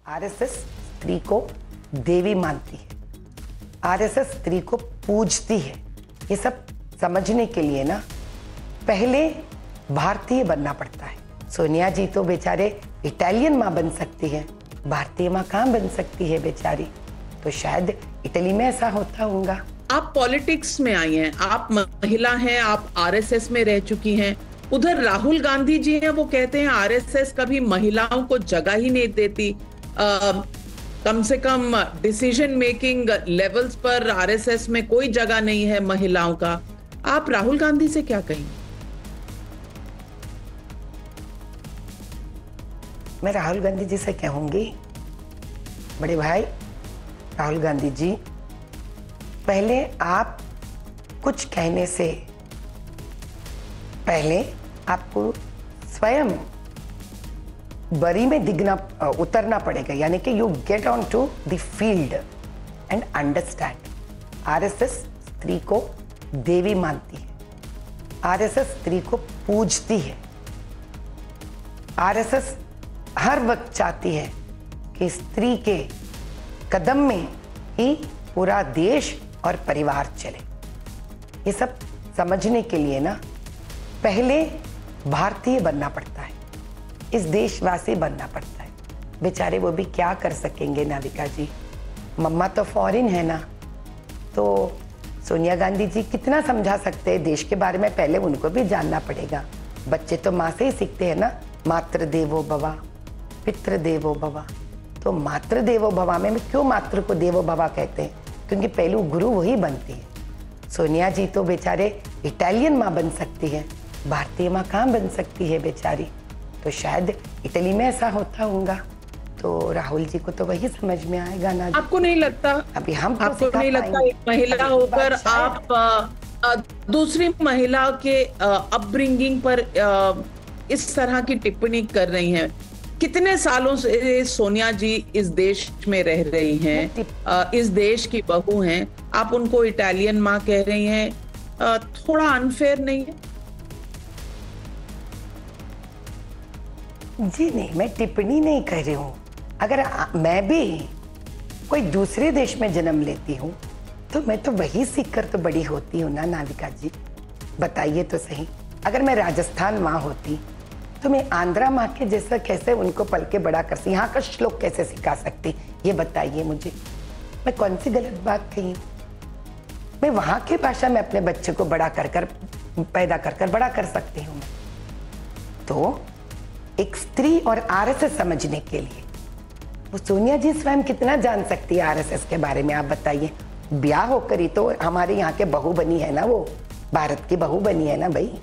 RSS स्त्री को देवी मानती है, आरएसएस स्त्री को पूजती है। ये सब समझने के लिए ना पहले भारतीय बनना पड़ता है। सोनिया जी तो बेचारे इटालियन माँ बन सकती है, भारतीय माँ कहाँ बन सकती है बेचारी। तो शायद इटली में ऐसा होता होगा। आप पॉलिटिक्स में आई हैं, आप महिला हैं, आप आरएसएस में रह चुकी हैं। उधर राहुल गांधी जी हैं, वो कहते हैं आरएसएस कभी महिलाओं को जगह ही नहीं देती। कम से कम डिसीजन मेकिंग लेवल्स पर आरएसएस में कोई जगह नहीं है महिलाओं का। आप राहुल गांधी से क्या कहेंगे? मैं राहुल गांधी जी से कहूंगी, बड़े भाई राहुल गांधी जी, पहले आप कुछ कहने से पहले आपको स्वयं बरी में उतरना पड़ेगा। यानी कि you get on to the field and understand. RSS स्त्री को देवी मानती है, आरएसएस स्त्री को पूजती है। आरएसएस हर वक्त चाहती है कि स्त्री के कदम में ही पूरा देश और परिवार चले। ये सब समझने के लिए ना पहले भारतीय बनना पड़ता है, इस देशवासी बनना पड़ता है। बेचारे वो भी क्या कर सकेंगे नाविका जी, मम्मा तो फॉरेन है ना, तो सोनिया गांधी जी कितना समझा सकते हैं देश के बारे में। पहले उनको भी जानना पड़ेगा। बच्चे तो माँ से ही सीखते हैं ना, मातृ देवो भवा पितृ देवो भवा। तो मातृ देवो भवा में क्यों मातृ को देवो भवा कहते हैं? क्योंकि पहलू गुरु वही बनती है। सोनिया जी तो बेचारे इटालियन माँ बन सकती है, भारतीय माँ कहाँ बन सकती है बेचारी। तो शायद इटली में ऐसा होता होगा। तो राहुल जी को तो वही समझ में आएगा ना। आपको नहीं लगता, अभी हम तो आपको नहीं लगता एक महिला होकर आप दूसरी महिला के अपब्रिंगिंग पर इस तरह की टिप्पणी कर रही हैं? कितने सालों से सोनिया जी इस देश में रह रही हैं, इस देश की बहू हैं, आप उनको इटालियन माँ कह रही हैं। थोड़ा अनफेयर नहीं है? जी नहीं, मैं टिप्पणी नहीं कर रही हूँ। अगर मैं भी कोई दूसरे देश में जन्म लेती हूँ तो मैं तो वही सीख कर तो बड़ी होती हूँ ना नाविका जी। बताइए तो सही, अगर मैं राजस्थान माँ होती तो मैं आंध्रा माँ के जैसा कैसे उनको पल के बड़ा कर सकती, यहाँ का श्लोक कैसे सिखा सकती? ये बताइए मुझे, मैं कौन सी गलत बात कही? मैं वहाँ की भाषा में अपने बच्चे को बड़ा कर पैदा कर बड़ा कर सकती हूँ। तो एक स्त्री और आरएसएस समझने के लिए वो सोनिया जी स्वयं कितना जान सकती है आरएसएस के बारे में, आप बताइए। ब्याह होकर ही तो हमारे यहाँ के बहू बनी है ना, वो भारत की बहू बनी है ना भाई।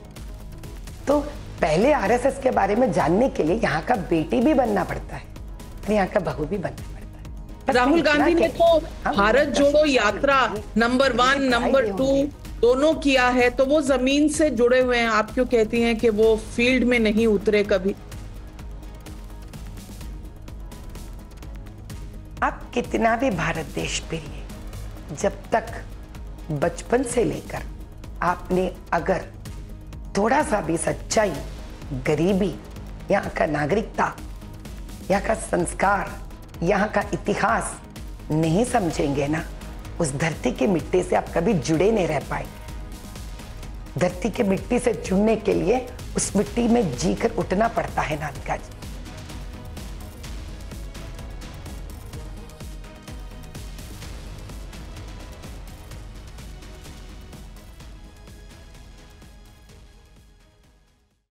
तो पहले आरएसएस के बारे में जानने के लिए यहाँ का बेटी भी बनना पड़ता है, यहाँ का बहू भी बनना पड़ता है। राहुल गांधी ने तो भारत जोड़ो यात्रा नंबर 1 नंबर 2 दोनों किया है, तो वो जमीन से जुड़े हुए हैं। आप क्यों कहती हैं कि वो फील्ड में नहीं उतरे कभी? आप कितना भी भारत देश प्रिय, जब तक बचपन से लेकर आपने अगर थोड़ा सा भी सच्चाई, गरीबी, यहाँ का नागरिकता, यहाँ का संस्कार, यहाँ का इतिहास नहीं समझेंगे ना, उस धरती की मिट्टी से आप कभी जुड़े नहीं रह पाएंगे। धरती की मिट्टी से जुड़ने के लिए उस मिट्टी में जीकर उठना पड़ता है नाविका जी।